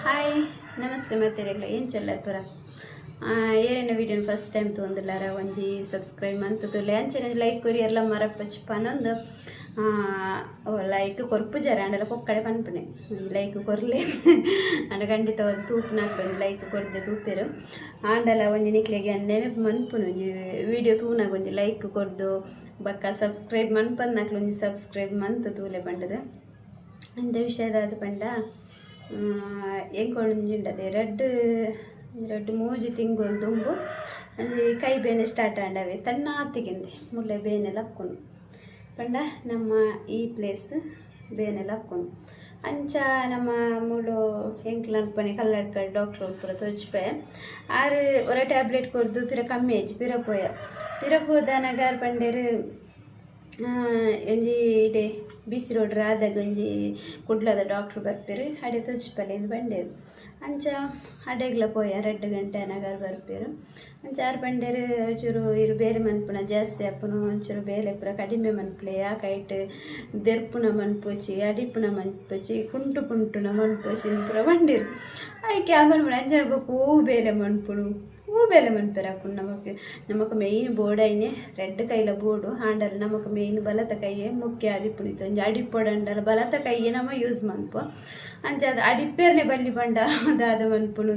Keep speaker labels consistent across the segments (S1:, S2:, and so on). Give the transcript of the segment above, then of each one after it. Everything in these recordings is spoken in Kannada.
S1: ಹಾಯ್ ನಮಸ್ತೆ ಮತ್ತೆರೆಗ್ಲ ಏನು ಚೆಲ್ಲಪುರ ಏನೇನು ವೀಡಿಯೋನ ಫಸ್ಟ್ ಟೈಮ್ ತೊಂದಿಲ್ಲಾರ ಒಂಜಿ ಸಬ್ಸ್ಕ್ರೈಬ್ ಮಂತುಲೆ ಅಂಚನೆ ಲೈಕ್ ಕೊರಿ ಎಲ್ಲ ಮರಪ್ಪಚ್ಚ ಪನೊಂದು ಲೈಕ್ ಕೊರ್ಪು ಜರ ಅಂಡಲ ಕೊಕ್ಕಡೆ ಪನ್ಪನೆ ಲೈಕ್ ಕೊರ್ಲೆ ಅಂಡ ಖಂಡಿತವಾದ ತೂಪುನಾಕ ಲೈಕ್ ಕೊರ್ದೆ ತೂಪೆರು ಆಂಡಲ ಒಂಜಿ ನಿಕ್ಲೆಗೆ ನೆನಪು ಮನ್ಪುನು ಒಂಜಿ ವೀಡಿಯೋ ತೂನಾಗ ಒಂಜಿ ಲೈಕ್ ಕೊರ್ದು ಬಕ್ಕ ಸಬ್ಸ್ಕ್ರೈಬ್ ಮನ್ಪಂದಾಕ್ಲು ಒಂಜಿ ಸಬ್ಸ್ಕ್ರೈಬ್ ಮಂತ್ ತೂಲೆ ಪಂಡದು ಅಂಥ ವಿಷಯದಾದ ಪಂಡ ಎಂಕೊಂಡುಂಡದೆ ರಡ್ಡು ಮೂಜಿ ತಿಂಗಳು ದುಂಬು ಅಂಜಿ ಕೈ ಬೇನೆ ಸ್ಟಾರ್ಟ್ ಆಂಡವೆ ತಣ್ಣ ಆತಿಗಿಂದೆ ಮುಳ್ಳೆ ಬೇನೆಲ್ಲ ಹಾಕ್ಕೊಂಡು ಪಂಡ ನಮ್ಮ ಈ ಪ್ಲೇಸ್ ಬೇನೆಲ್ಲ ಹಾಕ್ಕೊಂಡು ಅಂಚ ನಮ್ಮ ಮೂಳು ಎಂಕ್ಲು ಅನ್ಪನೆ ಕಲ್ಲಡ್ಕ ಡಾಕ್ಟ್ರ್ ಪೂರ ತೋಚ್ಪೆ ಆರು ಒರ ಟ್ಯಾಬ್ಲೆಟ್ ಕೊರ್ದು ಪಿರ ಕಮ್ಮಿ ಆಯ್ತು ಪಿರ ಪೋದನಗಾರ ಪಂಡೇರು ಒಂಜಿ ಇಡೆ ಬಿಸಿ ರೋಡ್ ಆದಾಗ ಒಂಜಿ ಕುಡ್ಲದ ಡಾಕ್ಟ್ರು ಬರ್ಪೇರು ಅಡೆ ತೋಚ್ಪಲ್ಲೆಂದು ಬಂಡೇರು ಅಂಚ ಅಡೆಗ್ಲ ಪೋಯ 2 ಗಂಟೆ ಅನಗಾರ ಬರ್ಪೇರು ಅಂಚ ಆರು ಬಂಡೇರು ಒಂಚೂರು ಇರು ಬೇರೆ ಮನ್ಪುನ ಜಾಸ್ತಿ ಅಪ್ಪನು ಒಂಚೂರು ಬೇಲೆ ಪುರ ಕಡಿಮೆ ಮನ್ಪುಲೆ ಯಾಕೈಟ್ ದೆರ್ಪುನ ಮನ್ಪೋಚಿ ಅಡಿಪುನ ಮನ್ಪೋಚಿ ಕುಂಟುನ ಮನ್ಪೋಚಿ ಪುರ ಬಂಡೇರು ಆಯ್ಕೆ ಆಮೇಲೆ ಅಂಜನ ಬೇಕು ಬೇಲೆ ಮನ್ಪುನು ಬೇಲೆ ಮನ್ಪೆರಾಪುಂಡು ನಮಕ್ ಮೇಯ್ನ್ ಬೋರ್ಡ್ ಐನೆ ರೆಡ್ ಕೈಲ ಬೋರ್ಡು ಆಂಡಲ ನಮಕ್ ಮೇಯ್ನ್ ಬಲತ ಕೈಯೇ ಮುಖ್ಯ ಅದಿಪ್ಪುನಿತ್ತು ಒಂಜಿ ಅಡಿಪ್ಪೊಡಂಡಲ ಬಲತ ಕೈಯೇ ನಮ್ಮ ಯೂಸ್ ಮನ್ಪು ಅಂಚ ಅದು ಅಡಿಪ್ಪೇರ್ನೆ ಬಲ್ಲಿ ಬಂಡ ದಾದ ಮನ್ಪುನು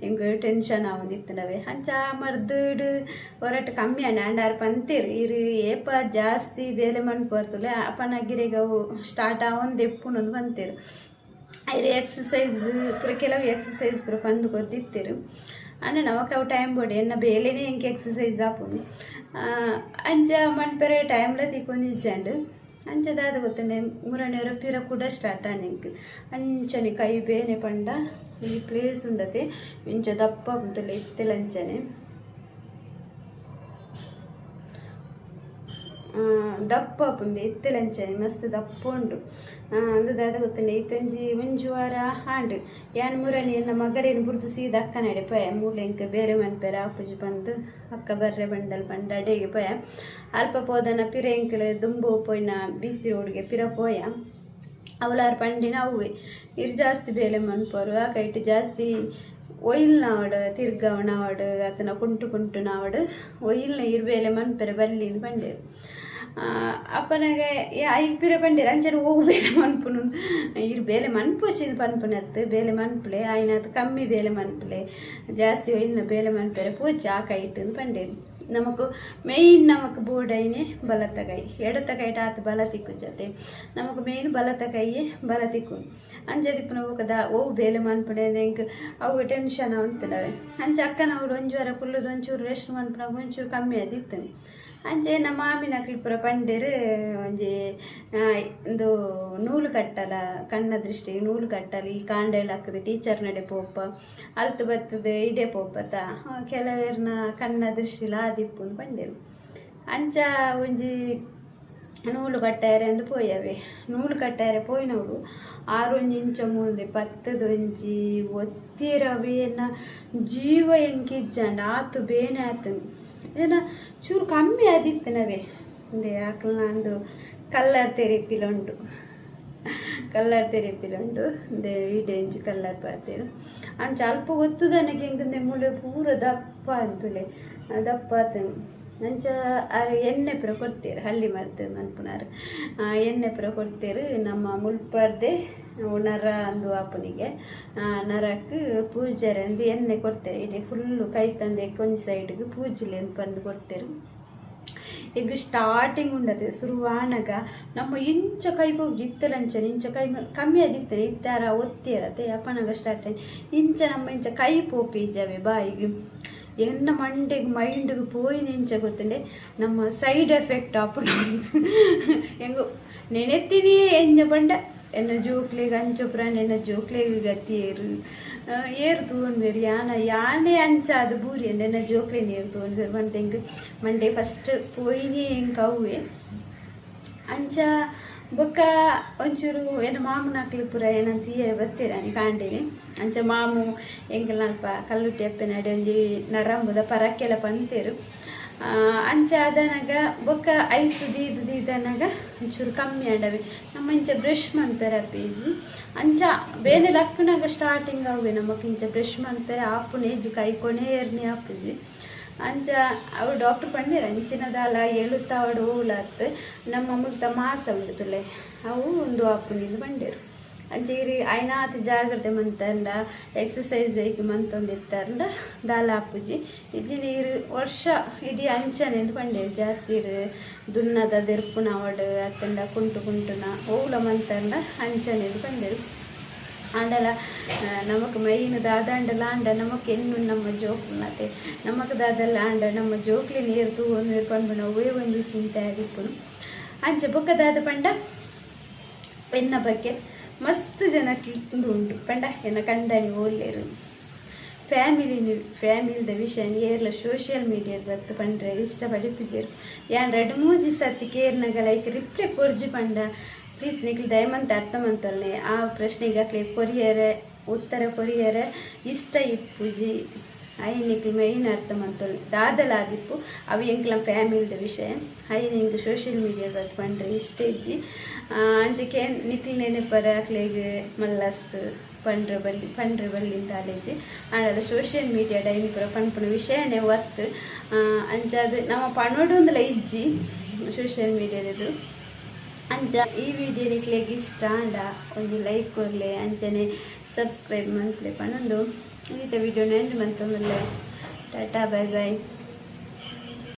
S1: ಹೆಂಗೆ ಟೆನ್ಷನ್ ಆವೊಂದಿತ್ತನವೆ ಅಂಚ ಮರ್ದಡು ಹೊರಟು ಕಮ್ಮಿ ಆಂಡಾರು ಪಂತೇರು ಇರು ಏಪ ಜಾಸ್ತಿ ಬೇಲೆ ಮನ್ಪರ್ತಲೆ ಅಪನಗಿರೆಗೆ ಅವು ಸ್ಟಾರ್ಟ್ ಆವೊಂದು ಎಪ್ಪುನೊಂದು ಪಂತೇರು ಐರು ಎಕ್ಸಸೈಸ್ ಪೂರ ಕೆಲವು ಎಕ್ಸಸೈಸ್ ಪೂರ ಪಂದು ಕೊರ್ದಿತ್ತೇರು ಅಣ್ಣ ನಮಕ್ ಅವು ಟೈಮ್ ಬೋಡಿ ಎನ್ನ ಬೇಲೆನೇ ಹೆಂಗೆ ಎಕ್ಸಸೈಸ್ ಆಪುಂಡು ಅಂಚ ಮನ್ಪೆರೆ ಟೈಮ್ಲ ತಿಕ್ಕೊಂಡು ಇಜ್ಜಂಡು ಅಂಚದಾದ ಗೊತ್ತಂಡೆ ಮೂರನೇವರ ಪಿರ ಕೂಡ ಸ್ಟಾರ್ಟ್ ಆನೆಂಕ್ ಅಂಚನೆ ಕೈ ಬೇನೆ ಪಂಡ ಈ ಪ್ಲೇಸ್ ಉಂಡತೆ ಇಂಚ ದಪ್ಪ ಉಂಟಲ್ಲ ಇತ್ತೆಲಂಚನೆ ದಪ್ಪ ಪುಂದೆ ಇತ್ತೆಲಂಚನೆ ಮಸ್ತ್ ದಪ್ಪ ಉಂಡು ಅಂದಾದ ಗೊತ್ತಂಡೆ ಇತ್ತೊಂಜಿ ಒಂಜಿ ವಾರ ಹಾಂಡು ಯಾನ್ ಮೂರನೇ ಎನ್ನ ಮಗರೇನು ಬುರ್ದು ಸೀದ ಅಕ್ಕ ನಡೆ ಪಯ ಮೂಲೆಂಕ ಬೇರೆ ಮನ್ಪೆರ ಆಪುಜಿ ಬಂದು ಅಕ್ಕ ಬರ್ರೆ ಬಂಡಲ್ ಬಂಡ ಅಡೆಗೆ ಪಯ ಅಲ್ಪ ಪೋದನ ಪಿರ ಎಂಕಲೆ ದುಂಬು ಪೋಯ್ನ ಬಿಸಿ ರೋಡ್ಗೆ ಪಿರ ಪೋಯ ಅವಲಾರು ಪಂಡಿನ ಅವೇ ಇರು ಜಾಸ್ತಿ ಬೇಲೆ ಮನ್ಪೋರು ಆ ಕೈಟ್ ಜಾಸ್ತಿ ಒಯ್ಲ್ ನಾವಡು ತಿರ್ಗವ ನಾವಡು ಆತನ ಕುಂಟು ನಾವಡು ಒಯ್ಲ್ನ ಇರ್ಬೇಲೆ ಮನ್ಪೆರೆ ಬಲ್ಲಿನ ಬಂಡೇರು ಅಪ್ಪನಾಗೆ ಐದು ಪಿರ ಬಂಡೇರು ಅಂಚನೆ ಹೋಗು ಬೇಲೆ ಮನ್ಪುನು ಇರು ಬೇಲೆ ಮನ್ಪೋಚಿನ ಪನ್ಪುನತ್ತು ಬೇಲೆ ಮನ್ಪುಲೆ ಆಯ್ನತ್ತು ಕಮ್ಮಿ ಬೇಲೆ ಮನ್ಪುಲೆ ಜಾಸ್ತಿ ಒಯ್ಲ್ನ ಬೇಲೆ ಮನ್ಪೆರೆ ಪೋಚಿ ಆ ಕೈಟ್ ಬಂಡೇರು ನಮಕ್ ಮೇಯ್ನ್ ನಮಕ್ ಬೋರ್ಡ್ ಐನೆ ಬಲತ ಕೈ ಎಡತ ಕೈಟ್ ಆತ ಬಲ ತಿಕ್ಕು ಜೊತೆ ನಮಕ್ ಮೇಯ್ನ್ ಬಲತ ಕೈಯೇ ಬಲ ತಿಕ್ಕು ಅಂಜದಿಪ್ಪನ ಹೋಗದ ಓವು ಬೇಲೆ ಮನ್ಪುಣೆ ಹೆಂಗೆ ಅವು ಟೆನ್ಷನ್ ಅಂತಲವೆ ಅಂಚೆ ಅಕ್ಕನವ್ರು ಒಂಜು ವಾರ ಕುಲ್ಲದು ಒಂಚೂರು ರೆಸ್ಟ್ ಮನ್ಪುನಾಗ ಒಂಚೂರು ಕಮ್ಮಿ ಆದಿತ್ತು ಅಂಚೆ ನಮ್ಮ ಮಾಮಿನಕ್ಲು ಪೂರ ಪಂಡೇರು ಒಂಜಿ ಒಂದು ನೂಲು ಕಟ್ಟಲ ಕಣ್ಣ ದೃಷ್ಟಿಗೆ ನೂಲು ಕಟ್ಟಲಿ ಈ ಕಾಂಡೆಲ್ಲ ಹಾಕದು ಟೀಚರ್ ನಡೆ ಪೋಪ ಅಲ್ತು ಬರ್ತದೆ ಇಡೆ ಪೋಪತ ಕೆಲವೇರ್ನ ಕಣ್ಣ ದೃಷ್ಟಿಲ ಆದಿಪ್ಪು ಪಂಡೇರು ಅಂಚ ಒಂಜಿ ನೂಲು ಕಟ್ಟಾರೆ ಅಂದು ಪೋಯವೆ ನೂಲು ಕಟ್ಟಾರೆ ಪೋಯಿನವರು 6 ಇಂಚ ಮುಂದೆ 10 ಒಂಜಿ ಒತ್ತಿರವೇನ ಜೀವ ಎಂಕಿಜ್ಜಂಡ ಆತು ಬೇನೆ ಆತು ಏನ ಚೂರು ಕಮ್ಮಿ ಆದಿತ್ತನವೇ ಒಂದೇ ಆಕಲ್ನ ಒಂದು ಕಲ್ಲರ್ ತೆರೆಪಿಲುಂಡು ಒಂದೇ ಇಡೆಂಜು ಕಲ್ಲರ್ ಪಾತೇರು ಅಂಚ ಅಲ್ಪ ಗೊತ್ತು ನನಗೆ ಹೆಂಗಂದೆ ಮುಳ್ಳೆ ಪೂರ ದಪ್ಪ ಅಂತುಲೆ ದಪ್ಪ ಆತನು ಅಂಚ ಎಣ್ಣೆ ಪುರ ಕೊಡ್ತೇರು ಹಳ್ಳಿ ಮಾಡ್ತೇವೆ ಮನ್ಪುನಾರು ಎಣ್ಣೆ ಪುರ ಕೊಡ್ತೇರು ನಮ್ಮ ಮುಲ್ಪರ್ದೆ ನರ ಅಂದು ಆಪನಿಗೆ ನರಕ್ಕೆ ಪೂಜಾರಿ ಅಂದು ಎಣ್ಣೆ ಕೊಡ್ತೇವೆ ಇಡೀ ಫುಲ್ಲು ಕೈ ತಂದೆ ಕೊಂಚ ಸೈಡ್ಗೆ ಪೂಜೆಲಿ ಅಂತ ಬಂದು ಕೊಡ್ತೇರು ಈಗ ಸ್ಟಾರ್ಟಿಂಗ್ ಉಂಡತೆ ಶುರುವಾನಾಗ ನಮ್ಮ ಇಂಚ ಕೈ ಹೋಗಿ ಇತ್ತಲಂಚನೆ ಇಂಚ ಕೈ ಕಮ್ಮಿ ಆದಿತ್ತನೆ ಇತ್ತಾರ ಒತ್ತಿರತ್ತೆ ಅಪ್ಪನಾಗ ಸ್ಟಾರ್ಟ್ ಇಂಚ ನಮ್ಮ ಇಂಚ ಕೈ ಪೋಪಿ ಇಜ್ಜವೆ ಬಾಯಿಗೆ ಎನ್ನ ಮಂಡೆಗೆ ಮೈಂಡಿಗೆ ಪೋಯಿನ ಇಂಚ ಗೊತ್ತಂಡೆ ನಮ್ಮ ಸೈಡ್ ಎಫೆಕ್ಟ್ ಆಪುನ ಹೆಂಗೋ ನೆನೆತ್ತೀನಿ ಎಂಜ ಬಂಡ ಎನ್ನ ಜೋಕ್ಲೆಗೆ ಅಂಚೊಪ್ರಾಣ ಎನ್ನ ಜೋಕ್ಲೆಗೆ ಗತಿ ಏರು ತಗೊಂಡ್ಬೇರು ಯಾನೇ ಅಂಚ ಅದು ಬೂರಿ ಎನ್ನ ಜೋಕ್ಲೇನ ಏರು ತಗೊಂಡ್ಬೇರು ಮಂತೆ ಹೆಂಗೆ ಮಂಡೆ ಫಸ್ಟ್ ಪೋಯಿನಿ ಹೆಂಗೆ ಅವೇ ಅಂಚ ಬೊಕ್ಕ ಒಂಚೂರು ಏನು ಮಾಮೂನ ಹಾಕ್ಲಿ ಪೂರ ಏನಂತ ಬರ್ತೀರಾನಿ ಕಾಂಡೇನಿ ಅಂಚ ಮಾಮು ಎಂಗೆಲ್ಲ ಅಲ್ಪ ಕಲ್ಲುಟ್ಟಿ ಅಪ್ಪೆ ನಡೆ ಒಂಜಿ ನರಂಬುದ ಪರಕ್ಕೆಲ್ಲ ಪಂತೇರು ಅಂಚ ಅದನಾಗ ಬೊಕ್ಕ ಐಸ್ ದೀದನಾಗ ಒಂಚೂರು ಕಮ್ಮಿ ಆಡವೆ ನಮ್ಮ ಇಂಚ ಬ್ರಷ್ ಮನ್ಪೆರ ಪೇಜಿ ಅಂಚ ಬೇನೆ ಲಕ್ಕನಾಗ ಸ್ಟಾರ್ಟಿಂಗ್ ಅವೆ ನಮಗೆ ಇಂಚ ಬ್ರಷ್ ಮನ್ಪೆರ ಆಪುನ ಏಜಿ ಕೈ ಕೊನೆಯರ್ನಿ ಆಪುಜಿ ಅಂಚ ಅವು ಡಾಕ್ಟರ್ ಪಂಡಿರ ಅಂಚಿನದಾಲ ಎಳುತ್ತಾವಡು ಹೋಗ್ಲಾತ್ ನಮ್ಮ ಮುಗ್ದ ಮಾಸ ಉಂಟುಲೆ ಅವು ಒಂದು ಆಪುನಿಂದ ಬಂಡೇರು ಅಂಚೀರಿ ಐನಾತ್ ಜಾಗ್ರತೆ ಮಂತಂಡ ಎಕ್ಸಸೈಸ್ ಐಕ್ ಮಂತೊಂದಿತ್ತಾರಂಡ ದಾಲ ಆಪುಜಿ ಇಜ್ಜಿ ನೀರು ವರ್ಷ ಇಡೀ ಅಂಚನೆಂದು ಪಂಡೇರು ಜಾಸ್ತಿ ದುನ್ನದ ದೆರ್ಪುನ ಅವಡು ಅತ್ತಂಡ ಕುಂಟು ಕುಂಟುನ ಓಲ ಮಂತಂಡ ಅಂಚನೆಂದು ಪಂಡೇರು ಆಂಡಲ ನಮಕ್ ಮೈನ್ ದಾದಾಂಡಲ ಆಂಡ ನಮಕ್ ಎನ್ನು ನಮ್ಮ ಜೋಕ್ಲತೆ ನಮಕ್ ದಾದಲ್ಲ ಆಂಡ ನಮ್ಮ ಜೋಕ್ಲಿ ನೀರು ತೂವೊಂದು ಪಂಡು ಅವೇ ಒಂದು ಚಿಂತೆ ಆಗಿಪ್ಪುನು ಅಂಚ ಬೊಕ್ಕದಾದ ಪಂಡ ಪೆನ್ನ ಬಗ್ಗೆ ಮಸ್ತ್ ಜನಕ್ಕೆ ಉಂಟು ಪಂಡ ಎನ್ನ ಕಂಡನಿ ಓಲ್ಲೇರು ಫ್ಯಾಮಿಲಿದ ವಿಷಯ ಏರ್ಲ ಸೋಷಿಯಲ್ ಮೀಡಿಯಾದ ಬತ್ತು ಪಂಡ್ರೆ ಇಷ್ಟಪಡಿಪಿಜೇರು ಯಾನ್ 2-3 ಸರ್ತಿ ಕೇರ್ನಾಗ ಲೈಕ್ ರಿಪ್ಲೈ ಕೊರ್ಜಿ ಪಂಡ ಪ್ಲೀಸ್ ನಿಖಿಲ್ ದಯಮಂತ ಅರ್ಥ ಮಂತೊಲ್ಲೆ ಆ ಪ್ರಶ್ನೆಗೆ ಕೊರಿಯರೆ ಉತ್ತರ ಕೊರಿಯರೆ ಇಷ್ಟ ಇಪ್ಪುಜಿ ಐ ನಿಖಿಲ್ ಮೈನ್ ಅರ್ಥ ಮಂತೊಲ್ಲೆ ದಾದಲಾದಿಪ್ಪು ಅವು ಎಂಕ್ಲ ಫ್ಯಾಮಿಲಿದ ವಿಷಯ ಐ ನಿಂಗೆ ಸೋಷಿಯಲ್ ಮೀಡಿಯಾ ಬತ್ತು ಪಂಡ್ರೆ ಇಷ್ಟ ಇಜ್ಜಿ ಅಂಚಕ್ಕೆ ನಿಖಿಲ್ ನೆನಪರ ಅಕ್ಲೆಗೆ ಮಲ್ಲಸ್ತು ಪಂಡ್ರೆ ಬಲ್ಲಿಂದ ಆಲೇಜಿ ಆಡಲ್ಲ ಸೋಷಿಯಲ್ ಮೀಡಿಯಾ ಡೈನ್ ಪುರ ಪಂಪುನ ವಿಷಯನೇ ಒತ್ತು ಅಂಚದು ನಮ್ಮ ಪಣೋಡೊಂದುಲ ಇಜ್ಜಿ ಸೋಷಿಯಲ್ ಮೀಡಿಯಾದದು ಅಂಚ ಈ ವಿಡಿಯೋ ನಿಕ್ಲೆಗೆ ಇಷ್ಟ ಅಂಡ ಒಂದು ಲೈಕ್ ಕೊರಲೆ ಅಂಚನೆ ಸಬ್ಸ್ಕ್ರೈಬ್ ಮಂತ್ಲೆ ಪನೊಂದು ಈತ ವಿಡಿಯೋನ ಎಂಡ್ ಮಂತೊಂದುಲ್ಲೆ ಟಾಟಾ ಬೈ ಬೈ.